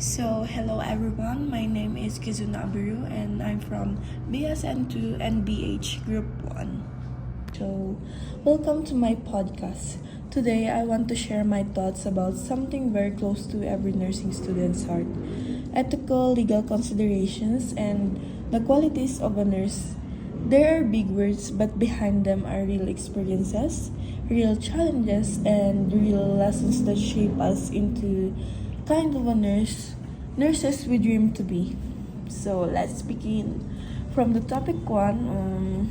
Hello everyone. My name is Kizuna Abiru and I'm from BSN2 and BH Group 1. So, welcome to my podcast. Today, I want to share my thoughts about something very close to every nursing student's heart: ethical, legal considerations, and the qualities of a nurse. There are big words, but behind them are real experiences, real challenges, and real lessons that shape us into kind of a nurses we dream to be. So let's begin. From the topic one,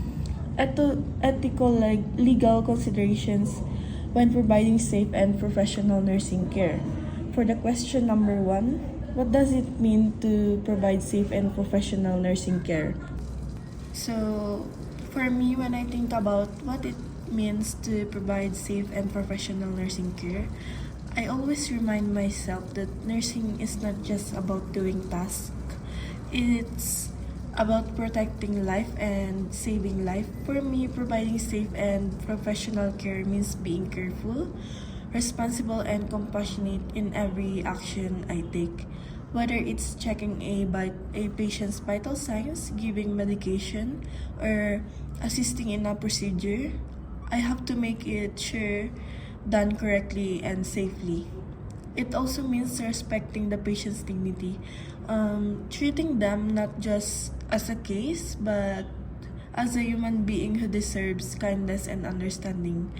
ethical legal considerations when providing safe and professional nursing care. For the question number one, what does it mean to provide safe and professional nursing care? So, for me, when I think about what it means to provide safe and professional nursing care, I always remind myself that nursing is not just about doing tasks, it's about protecting life and saving life. For me, providing safe and professional care means being careful, responsible, and compassionate in every action I take. Whether it's checking a patient's vital signs, giving medication, or assisting in a procedure, I have to make it sure done correctly and safely. It also means respecting the patient's dignity, treating them not just as a case, but as a human being who deserves kindness and understanding.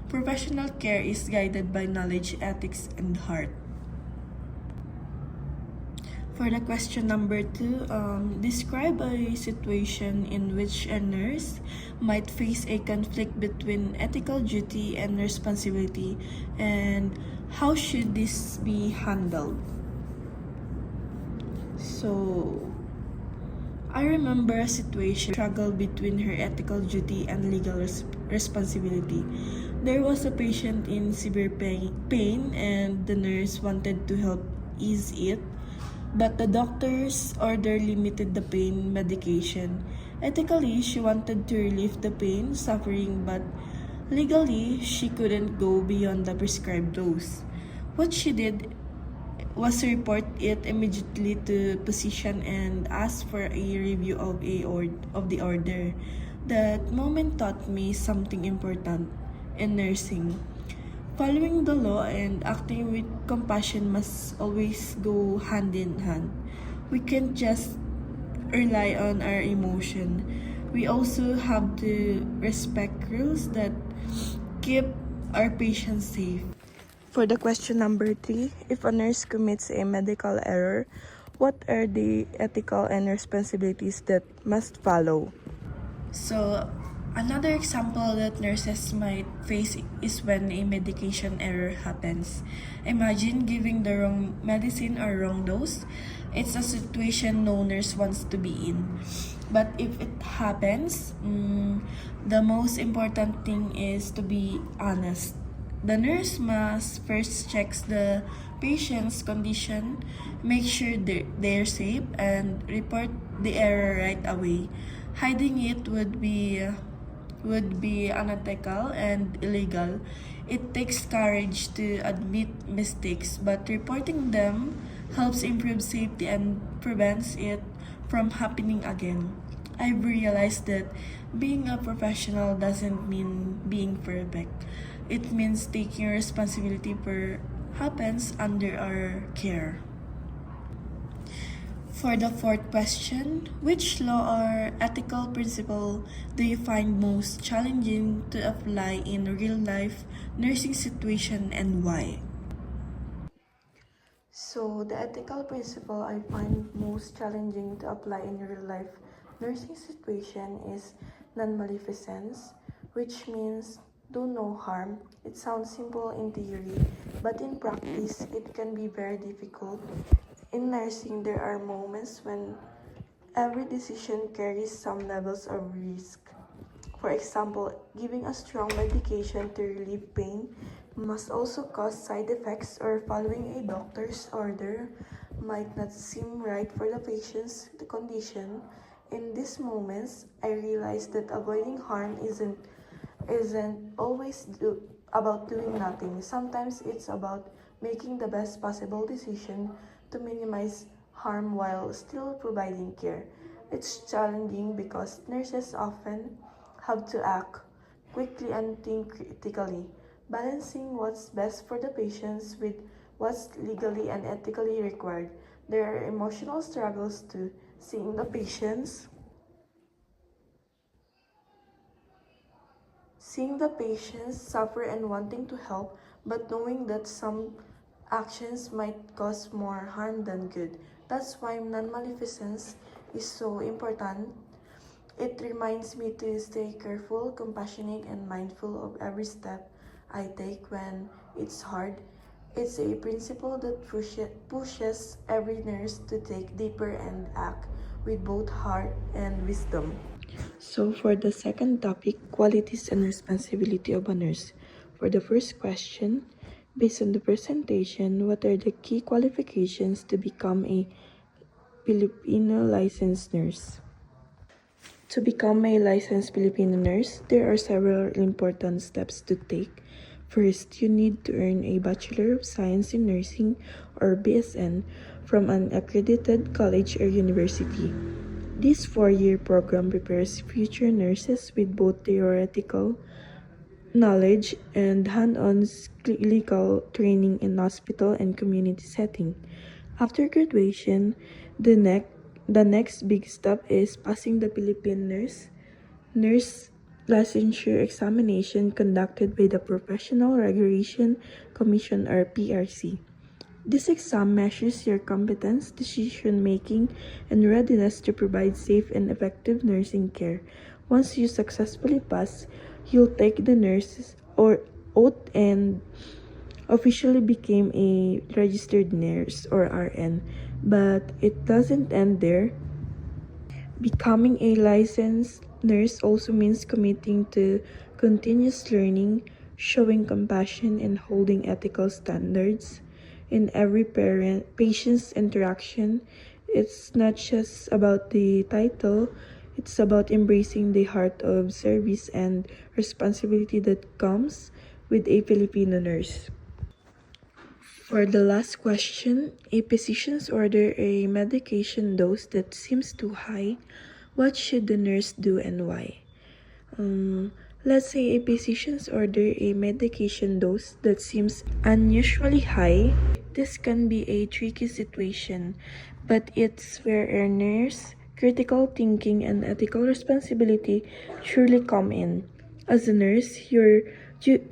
Professional care is guided by knowledge, ethics, and heart. For the question number two, describe a situation in which a nurse might face a conflict between ethical duty and responsibility, and how should this be handled? So, I remember a situation struggle between her ethical duty and legal responsibility. There was a patient in severe pain, and the nurse wanted to help ease it, but the doctor's order limited the pain medication. Ethically, she wanted to relieve the pain, suffering, but legally, she couldn't go beyond the prescribed dose. What she did was report it immediately to physician and ask for a review of the order. That moment taught me something important in nursing. Following the law and acting with compassion must always go hand in hand. We can't just rely on our emotion. We also have to respect rules that keep our patients safe. For the question number three, if a nurse commits a medical error, what are the ethical and responsibilities that must follow? So, another example that nurses might face is when a medication error happens. Imagine giving the wrong medicine or wrong dose. It's a situation no nurse wants to be in. But if it happens, the most important thing is to be honest. The nurse must first check the patient's condition, make sure they're safe, and report the error right away. Hiding it would be unethical and illegal. It takes courage to admit mistakes, but reporting them helps improve safety and prevents it from happening again. I've realized that being a professional doesn't mean being perfect. It means taking responsibility for happens under our care. For the fourth question, which law or ethical principle do you find most challenging to apply in real life nursing situation and why? So, the ethical principle I find most challenging to apply in real life nursing situation is non-maleficence, which means do no harm. It sounds simple in theory, but in practice, it can be very difficult. In nursing, there are moments when every decision carries some levels of risk. For example, giving a strong medication to relieve pain must also cause side effects, or following a doctor's order might not seem right for the patient's condition. In these moments, I realized that avoiding harm isn't always about doing nothing. Sometimes it's about making the best possible decision to minimize harm while still providing care. It's challenging because nurses often have to act quickly and think critically, balancing what's best for the patients with what's legally and ethically required. There are emotional struggles too, seeing the patients suffer and wanting to help, but knowing that some actions might cause more harm than good. That's why non-maleficence is so important. It reminds me to stay careful, compassionate, and mindful of every step I take when it's hard. It's a principle that pushes every nurse to take deeper and act with both heart and wisdom. So, for the second topic, qualities and responsibility of a nurse. For the first question, based on the presentation, what are the key qualifications to become a Filipino licensed nurse? To become a licensed Filipino nurse, there are several important steps to take. First, you need to earn a Bachelor of Science in Nursing or BSN from an accredited college or university. This 4-year program prepares future nurses with both theoretical knowledge and hand-on clinical training in hospital and community setting. After graduation, the next the next big step is passing the Philippine Nurse Licensure Examination conducted by the Professional Regulation Commission or PRC. This exam measures your competence, decision making, and readiness to provide safe and effective nursing care. Once you successfully pass, you'll take the nurse's or oath and officially became a registered nurse or RN. But it doesn't end there. Becoming a licensed nurse also means committing to continuous learning, showing compassion, and holding ethical standards in every patient's interaction. It's not just about the title, it's about embracing the heart of service and responsibility that comes with a Filipino nurse. For the last question, a physician's order a medication dose that seems too high. What should the nurse do and why? Let's say a physician's order a medication dose that seems unusually high. This can be a tricky situation, but it's where a nurse, critical thinking, and ethical responsibility truly come in. As a nurse, your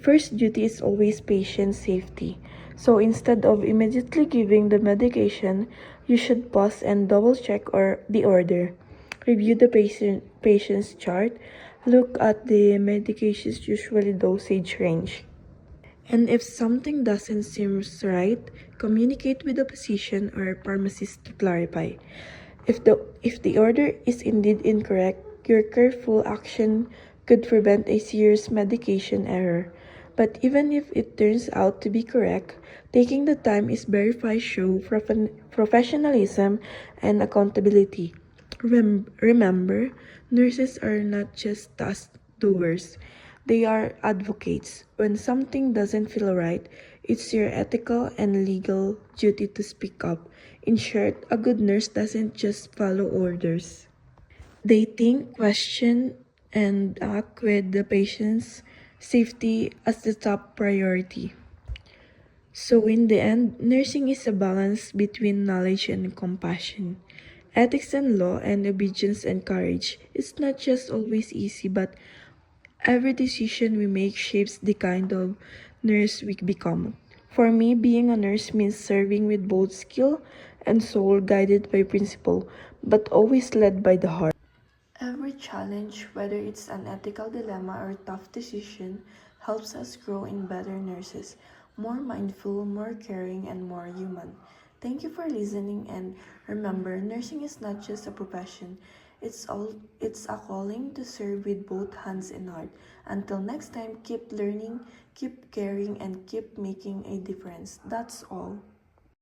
first duty is always patient safety. So instead of immediately giving the medication, you should pause and double check the order. Review the patient's chart. Look at the medication's usual dosage range. And if something doesn't seem right, communicate with the physician or pharmacist to clarify. If the order is indeed incorrect, your careful action could prevent a serious medication error. But even if it turns out to be correct, taking the time is verify show professionalism and accountability. Remember, nurses are not just task doers. They are advocates. When something doesn't feel right, it's your ethical and legal duty to speak up. In short, a good nurse doesn't just follow orders. They think, question, and act with the patient's safety as the top priority. So, in the end, nursing is a balance between knowledge and compassion, ethics and law, and obedience and courage. It's not just always easy, but every decision we make shapes the kind of nurse we become. For me, being a nurse means serving with both skill and soul, guided by principle, but always led by the heart. Every challenge, whether it's an ethical dilemma or tough decision, helps us grow in better nurses, more mindful, more caring, and more human. Thank you for listening, and remember, nursing is not just a profession. It's a calling to serve with both hands and heart. Until next time, keep learning, keep caring, and keep making a difference. That's all.